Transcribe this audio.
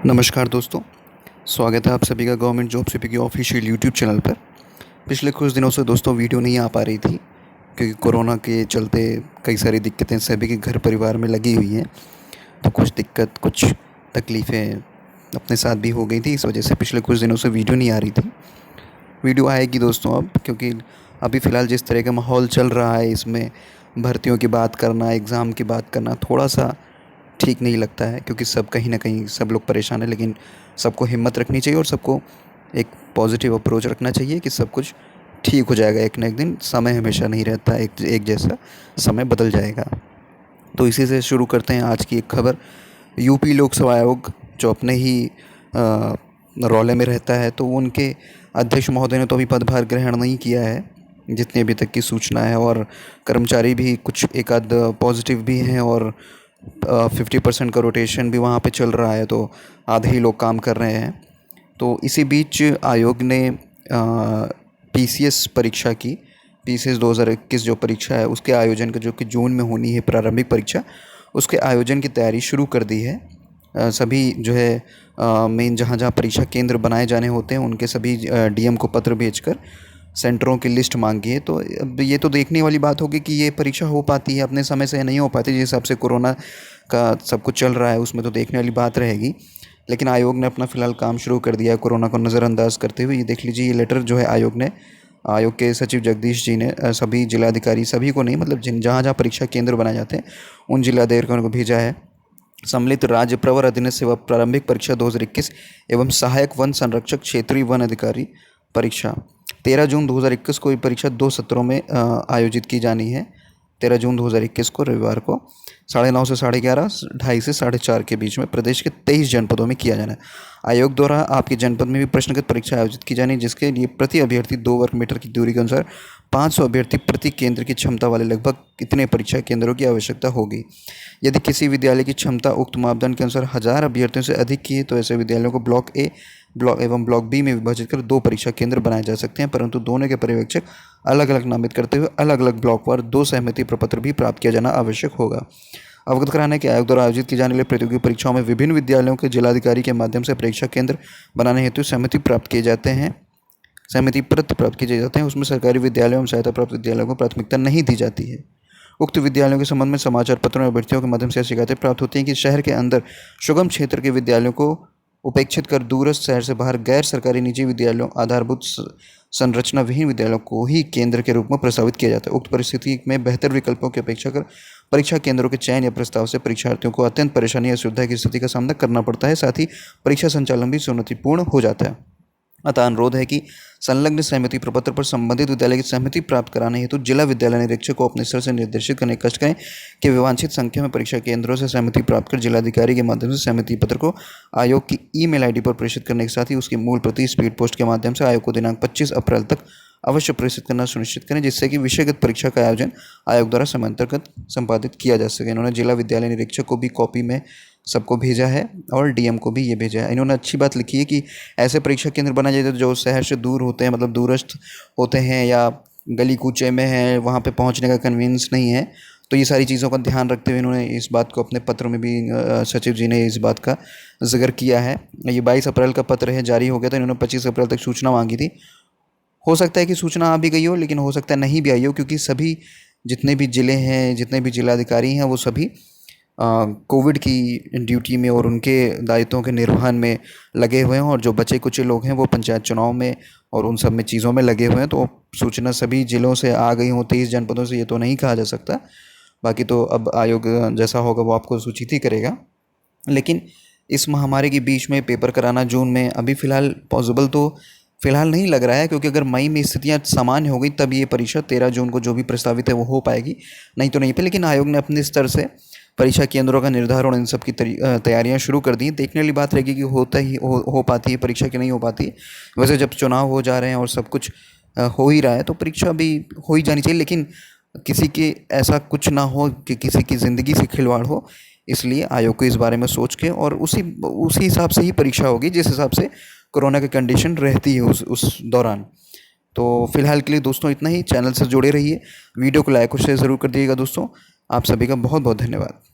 नमस्कार दोस्तों। स्वागत है आप सभी का गवर्नमेंट जॉब सीपी की ऑफिशियल यूट्यूब चैनल पर। पिछले कुछ दिनों से दोस्तों वीडियो नहीं आ पा रही थी क्योंकि कोरोना के चलते कई सारी दिक्कतें सभी के घर परिवार में लगी हुई हैं। तो कुछ तकलीफ़ें अपने साथ भी हो गई थी, इस वजह से पिछले कुछ दिनों से वीडियो नहीं आ रही थी। वीडियो आएगी दोस्तों अब, क्योंकि अभी फ़िलहाल जिस तरह का माहौल चल रहा है इसमें भर्तियों की बात करना, एग्ज़ाम की बात करना थोड़ा सा ठीक नहीं लगता है, क्योंकि सब कहीं न कहीं सब लोग परेशान हैं। लेकिन सबको हिम्मत रखनी चाहिए और सबको एक पॉजिटिव अप्रोच रखना चाहिए कि सब कुछ ठीक हो जाएगा एक ना एक दिन। समय हमेशा नहीं रहता एक जैसा, समय बदल जाएगा। तो इसी से शुरू करते हैं आज की एक खबर। यूपी लोक सेवा आयोग जो अपने ही रौले में रहता है, तो उनके अध्यक्ष महोदय ने तो अभी पदभार ग्रहण नहीं किया है जितनी अभी तक की सूचना है, और कर्मचारी भी कुछ एक आध पॉजिटिव भी हैं, और 50% का रोटेशन भी वहाँ पे चल रहा है, तो आधे ही लोग काम कर रहे हैं। तो इसी बीच आयोग ने पीसीएस परीक्षा की, पीसीएस 2021 जो परीक्षा है उसके आयोजन का, जो कि जून में होनी है प्रारंभिक परीक्षा, उसके आयोजन की तैयारी शुरू कर दी है। सभी जो है मेन जहाँ जहाँ परीक्षा केंद्र बनाए जाने होते हैं उनके सभी डीएम को पत्र भेजकर सेंटरों की लिस्ट मांगी है। तो अब ये तो देखने वाली बात होगी कि ये परीक्षा हो पाती है अपने समय से या नहीं हो पाती। जिस हिसाब से कोरोना का सब कुछ चल रहा है उसमें तो देखने वाली बात रहेगी। लेकिन आयोग ने अपना फ़िलहाल काम शुरू कर दिया है कोरोना को नज़रअंदाज करते हुए। ये देख लीजिए, ये लेटर जो है आयोग के सचिव जगदीश जी ने सभी जिलाधिकारी, सभी को नहीं, मतलब जहाँ जहाँ परीक्षा केंद्र बनाए जाते हैं उन जिलाधिकारियों को भेजा है। सम्मिलित राज्य प्रवर अधीनस्थ सेवा प्रारंभिक परीक्षा 2021 एवं सहायक वन संरक्षक क्षेत्रीय वन अधिकारी परीक्षा 13 जून 2021 को ये परीक्षा 2 सत्रों में आयोजित की जानी है। 13 जून 2021 को रविवार को 9:30 से 11:30, 2:30 से 4:30 के बीच में प्रदेश के 23 जनपदों में किया जाना है। आयोग द्वारा आपके जनपद में भी प्रश्नगत परीक्षा आयोजित की जानी है, जिसके लिए प्रति अभ्यर्थी 2 वर्ग मीटर की दूरी के अनुसार 500 अभ्यर्थी प्रति केंद्र की क्षमता वाले लगभग इतने परीक्षा केंद्रों की आवश्यकता होगी। यदि किसी विद्यालय की क्षमता उक्त मापदंड के अनुसार 1000 अभ्यर्थियों से अधिक की है तो ऐसे विद्यालयों को ब्लॉक ए एवं ब्लॉक बी में विभाजित कर 2 परीक्षा केंद्र बनाए जा सकते हैं, परंतु दोनों के पर्यवेक्षक अलग अलग नामित करते हुए अलग अलग ब्लॉकवार 2 सहमति प्रपत्र भी प्राप्त किया जाना आवश्यक होगा। अवगत कराने के आयोग द्वारा आयोजित की जाने वाली प्रतियोगी परीक्षाओं में विभिन्न विद्यालयों के जिलाधिकारी के माध्यम से परीक्षा केंद्र बनाने हेतु सहमति पत्र प्राप्त किए जाते हैं। उसमें सरकारी विद्यालयों एवं सहायता प्राप्त विद्यालयों को प्राथमिकता नहीं दी जाती है। उक्त विद्यालयों के संबंध में समाचार पत्रों में अभ्यर्थियों के माध्यम से शिकायतें प्राप्त होती हैं कि शहर के अंदर सुगम क्षेत्र के विद्यालयों को उपेक्षित कर दूरस्थ शहर से बाहर गैर सरकारी निजी विद्यालयों, आधारभूत संरचना विहीन विद्यालयों को ही केंद्र के रूप में प्रस्तावित किया जाता है। उक्त परिस्थिति में बेहतर विकल्पों की अपेक्षा कर परीक्षा केंद्रों के चयन या प्रस्ताव से परीक्षार्थियों को अत्यंत परेशानी या असुविधा की स्थिति का सामना करना पड़ता है। साथ ही परीक्षा संचालन भी चुनौतीपूर्ण हो जाता है। अतः अनुरोध है कि संलग्न सहमति प्रपत्र पर संबंधित विद्यालय की सहमति प्राप्त कराने हेतु जिला विद्यालय निरीक्षक को अपने स्तर से निर्देशित करने का कष्ट करें कि विवांछित संख्या में परीक्षा केंद्रों से सहमति प्राप्त कर जिलाधिकारी के माध्यम से सहमति पत्र को आयोग की ईमेल आईडी पर प्रेषित करने के साथ ही उसकी मूल प्रति स्पीड पोस्ट के माध्यम से आयोग को दिनांक 25 अप्रैल तक अवश्य प्रेषित करना सुनिश्चित करें, जिससे कि विषयगत परीक्षा का आयोजन आयोग द्वारा समयांतर्गत संपादित किया जा सके। इन्होंने जिला विद्यालय निरीक्षक को भी कॉपी में सबको भेजा है और डीएम को भी ये भेजा है। इन्होंने अच्छी बात लिखी है कि ऐसे परीक्षा केंद्र बनाए जाते जो शहर से दूर होते हैं, मतलब दूरस्थ होते हैं या गली कूचे में हैं, वहाँ पे पहुँचने का कन्वीनियंस नहीं है। तो ये सारी चीज़ों का ध्यान रखते हुए इन्होंने इस बात को अपने पत्र में भी सचिव जी ने इस बात का जिक्र किया है। ये 22 अप्रैल का पत्र है, जारी हो गया था। इन्होंने 25 अप्रैल तक सूचना मांगी थी। हो सकता है कि सूचना आ भी गई हो, लेकिन हो सकता है नहीं भी आई हो, क्योंकि सभी जितने भी ज़िले हैं, जितने भी जिलाधिकारी हैं, वो सभी कोविड की ड्यूटी में और उनके दायित्वों के निर्वहन में लगे हुए हैं, और जो बचे कुछ लोग हैं वो पंचायत चुनाव में और उन सब में चीज़ों में लगे हुए हैं। तो सूचना सभी ज़िलों से आ गई हो, 23 जनपदों से, ये तो नहीं कहा जा सकता। बाकी तो अब आयोग जैसा होगा वो आपको सूचित ही करेगा। लेकिन इस महामारी के बीच में पेपर कराना जून में अभी फ़िलहाल पॉसिबल तो फ़िलहाल नहीं लग रहा है, क्योंकि अगर मई में स्थितियाँ सामान्य हो गई तब ये परीक्षा 13 जून को जो भी प्रस्तावित है वो हो पाएगी, नहीं तो नहीं पे। लेकिन आयोग ने अपने स्तर से परीक्षा केंद्रों का निर्धारण और इन सब की तैयारियां शुरू कर दी। देखने वाली बात रहेगी कि हो पाती है परीक्षा कि नहीं हो पाती है। वैसे जब चुनाव हो जा रहे हैं और सब कुछ हो ही रहा है तो परीक्षा भी हो ही जानी चाहिए, लेकिन किसी के ऐसा कुछ ना हो कि किसी की ज़िंदगी से खिलवाड़ हो। इसलिए आयोग को इस बारे में सोच के और उसी हिसाब से ही परीक्षा होगी जिस हिसाब से कोरोना की कंडीशन रहती है उस दौरान। तो फिलहाल के लिए दोस्तों इतना ही। चैनल से जुड़े रहिए, वीडियो को लाइक और शेयर ज़रूर कर दीजिएगा दोस्तों। आप सभी का बहुत बहुत धन्यवाद।